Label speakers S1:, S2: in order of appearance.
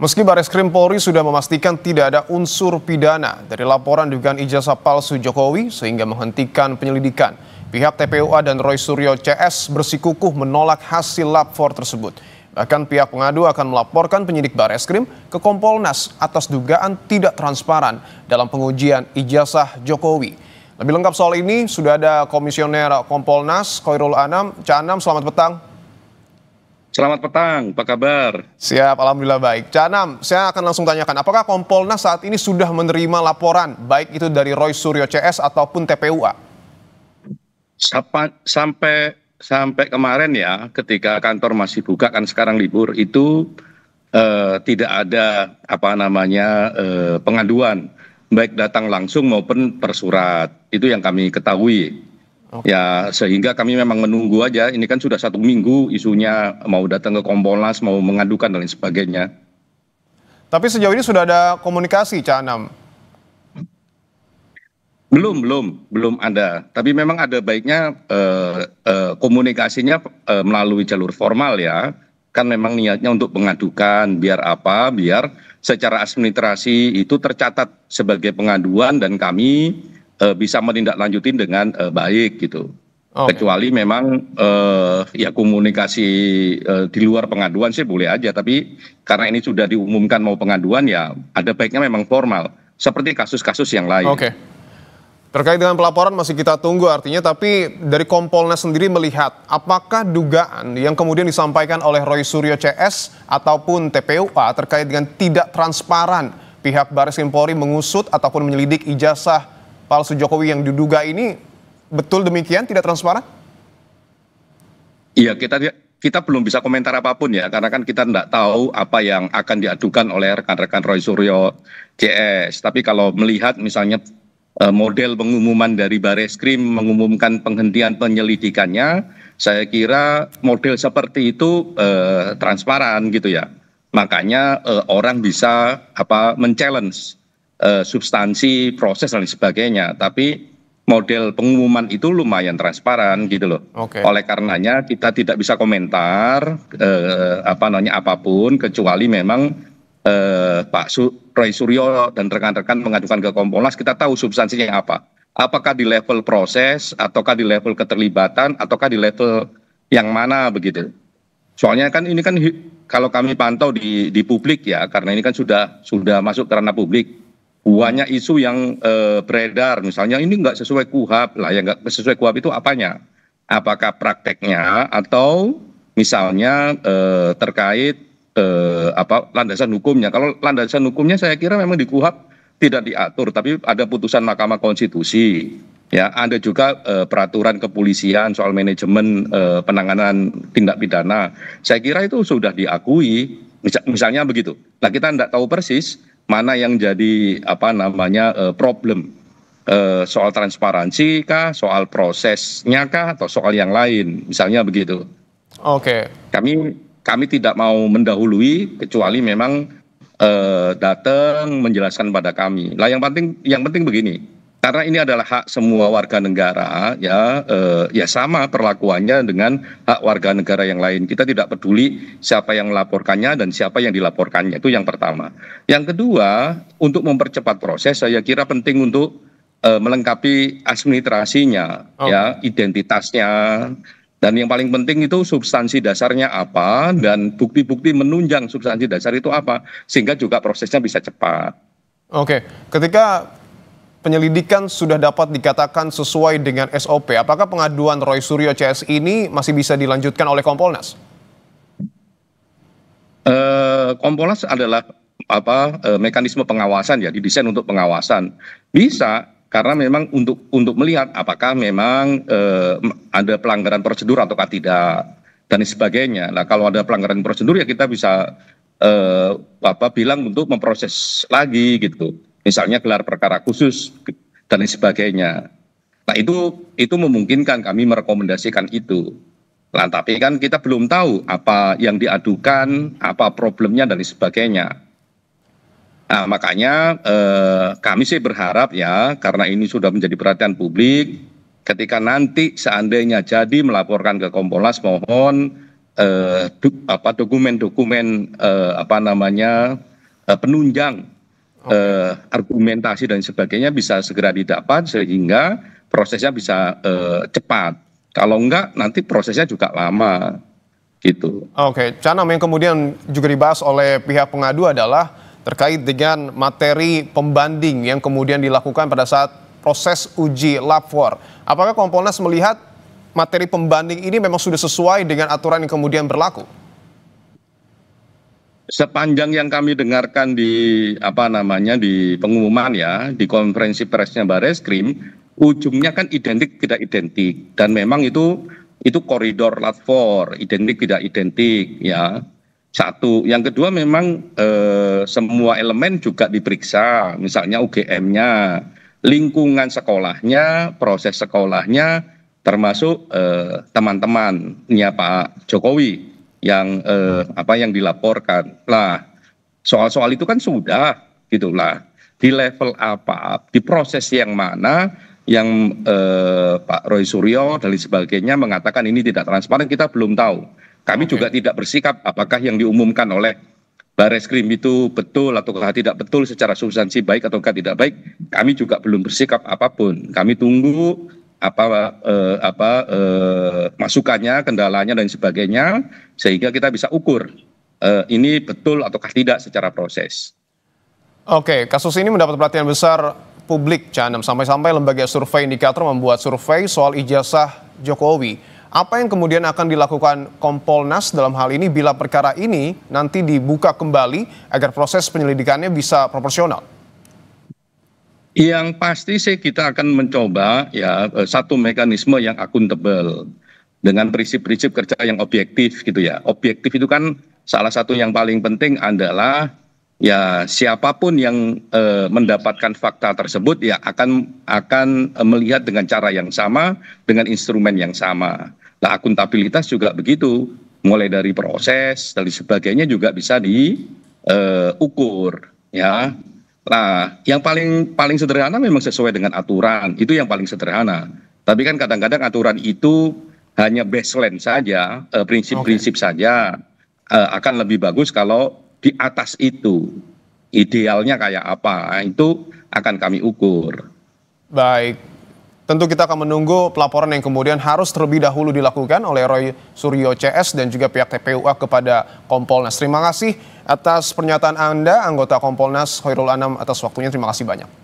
S1: Meski Bareskrim Polri sudah memastikan tidak ada unsur pidana dari laporan dugaan ijazah palsu Jokowi sehingga menghentikan penyelidikan, pihak TPUA dan Roy Suryo CS bersikukuh menolak hasil lapor tersebut. Bahkan pihak pengadu akan melaporkan penyidik Bareskrim ke Kompolnas atas dugaan tidak transparan dalam pengujian ijazah Jokowi. Lebih lengkap soal ini sudah ada Komisioner Kompolnas Khoirul Anam. Cak Anam, selamat petang.
S2: Selamat petang, apa kabar?
S1: Siap, alhamdulillah baik. Cak Anam, saya akan langsung tanyakan, apakah Kompolnas saat ini sudah menerima laporan, baik itu dari Roy Suryo CS ataupun TPUA?
S2: Sampai kemarin ya, ketika kantor masih buka, kan sekarang libur, itu tidak ada pengaduan, baik datang langsung maupun persurat. Itu yang kami ketahui. Ya, sehingga kami memang menunggu aja, ini kan sudah 1 minggu isunya mau datang ke Kompolnas, mau mengadukan dan lain sebagainya.
S1: Tapi sejauh ini sudah ada komunikasi, Cak Anam?
S2: Belum ada. Tapi memang ada baiknya komunikasinya melalui jalur formal ya. Kan memang niatnya untuk mengadukan, biar apa? Biar secara administrasi itu tercatat sebagai pengaduan dan kami bisa menindaklanjutin dengan baik gitu. Kecuali memang ya komunikasi di luar pengaduan sih boleh aja, tapi karena ini sudah diumumkan mau pengaduan ya ada baiknya memang formal seperti kasus-kasus yang lain.
S1: Oke. Terkait dengan pelaporan masih kita tunggu artinya, tapi dari Kompolnas sendiri melihat apakah dugaan yang kemudian disampaikan oleh Roy Suryo CS ataupun TPUA terkait dengan tidak transparan pihak Bareskrim Polri mengusut ataupun menyelidik ijazah palsu Jokowi yang diduga ini, betul demikian, tidak transparan?
S2: Iya, kita belum bisa komentar apapun ya, karena kan kita tidak tahu apa yang akan diadukan oleh rekan-rekan Roy Suryo CS. Tapi kalau melihat misalnya model pengumuman dari Bareskrim mengumumkan penghentian penyelidikannya, saya kira model seperti itu transparan gitu ya. Makanya orang bisa men-challenge substansi proses dan sebagainya, tapi model pengumuman itu lumayan transparan gitu loh. Oleh karenanya kita tidak bisa komentar apapun kecuali memang Pak Roy Suryo dan rekan-rekan mengadukan ke Kompolnas, kita tahu substansinya apa. Apakah di level proses, ataukah di level keterlibatan, ataukah di level yang mana begitu. Soalnya kan ini kan kalau kami pantau di publik ya, karena ini kan sudah masuk ke ranah publik. Banyak isu yang beredar, misalnya ini nggak sesuai KUHAP lah, yang nggak sesuai KUHAP itu apanya? Apakah prakteknya atau misalnya terkait landasan hukumnya? Kalau landasan hukumnya saya kira memang di KUHAP tidak diatur, tapi ada putusan Mahkamah Konstitusi. Ya, ada juga peraturan kepolisian soal manajemen penanganan tindak pidana. Saya kira itu sudah diakui, misalnya begitu. Nah, kita tidak tahu persis mana yang jadi problem, soal transparansi kah, soal prosesnya kah, atau soal yang lain, misalnya begitu. Kami tidak mau mendahului kecuali memang datang menjelaskan pada kami. Lah yang penting begini, karena ini adalah hak semua warga negara ya, ya sama perlakuannya dengan hak warga negara yang lain. Kita tidak peduli siapa yang melaporkannya dan siapa yang dilaporkannya, itu yang pertama. Yang kedua, untuk mempercepat proses saya kira penting untuk melengkapi administrasinya, ya, identitasnya, dan yang paling penting itu substansi dasarnya apa dan bukti-bukti menunjang substansi dasar itu apa, sehingga juga prosesnya bisa cepat.
S1: Ketika penyelidikan sudah dapat dikatakan sesuai dengan SOP, apakah pengaduan Roy Suryo CS ini masih bisa dilanjutkan oleh Kompolnas?
S2: Kompolnas adalah mekanisme pengawasan ya, didesain untuk pengawasan. Bisa, karena memang untuk melihat apakah memang ada pelanggaran prosedur ataukah tidak dan sebagainya. Nah, kalau ada pelanggaran prosedur ya kita bisa bilang untuk memproses lagi gitu. Misalnya gelar perkara khusus dan sebagainya. Nah, itu memungkinkan kami merekomendasikan itu. Nah, tapi kan kita belum tahu apa yang diadukan, apa problemnya dan sebagainya. Nah, makanya kami sih berharap ya, karena ini sudah menjadi perhatian publik, ketika nanti seandainya jadi melaporkan ke Kompolnas, mohon dokumen-dokumen penunjang argumentasi dan sebagainya bisa segera didapat sehingga prosesnya bisa cepat. Kalau enggak nanti prosesnya juga lama gitu.
S1: Oke, Canam, yang kemudian juga dibahas oleh pihak pengadu adalah terkait dengan materi pembanding yang kemudian dilakukan pada saat proses uji lapor. Apakah Kompolnas melihat materi pembanding ini memang sudah sesuai dengan aturan yang kemudian berlaku?
S2: Sepanjang yang kami dengarkan di di pengumuman ya, di konferensi persnya Bareskrim, ujungnya kan identik tidak identik, dan memang itu koridor lapor, identik tidak identik ya. Satu, yang kedua memang semua elemen juga diperiksa, misalnya UGM-nya, lingkungan sekolahnya, proses sekolahnya, termasuk teman-temannya Pak Jokowi yang yang dilaporkan. Lah, soal-soal itu kan sudah gitulah. Di level apa, di proses yang mana yang Pak Roy Suryo dan sebagainya mengatakan ini tidak transparan, kita belum tahu. Kami juga tidak bersikap apakah yang diumumkan oleh Bareskrim itu betul ataukah tidak betul secara substansi baik ataukah tidak baik. Kami juga belum bersikap apapun. Kami tunggu masukannya, kendalanya dan sebagainya, sehingga kita bisa ukur ini betul ataukah tidak secara proses.
S1: Oke, kasus ini mendapat perhatian besar publik, Canam, sampai-sampai lembaga survei indikator membuat survei soal ijazah Jokowi. Apa yang kemudian akan dilakukan Kompolnas dalam hal ini bila perkara ini nanti dibuka kembali agar proses penyelidikannya bisa proporsional?
S2: Yang pasti sih kita akan mencoba ya satu mekanisme yang akuntabel dengan prinsip-prinsip kerja yang objektif gitu ya. Objektif itu kan salah satu yang paling penting adalah ya siapapun yang mendapatkan fakta tersebut ya akan melihat dengan cara yang sama, dengan instrumen yang sama. Nah, akuntabilitas juga begitu, mulai dari proses dan sebagainya juga bisa diukur ya. Nah, yang paling sederhana memang sesuai dengan aturan, itu yang paling sederhana. Tapi kan kadang-kadang aturan itu hanya baseline saja, prinsip-prinsip saja. Akan lebih bagus kalau di atas itu, idealnya kayak apa, itu akan kami ukur.
S1: Baik, tentu kita akan menunggu pelaporan yang kemudian harus terlebih dahulu dilakukan oleh Roy Suryo CS dan juga pihak TPUA kepada Kompolnas. Terima kasih atas pernyataan Anda, anggota Kompolnas Khairul Anam, atas waktunya. Terima kasih banyak.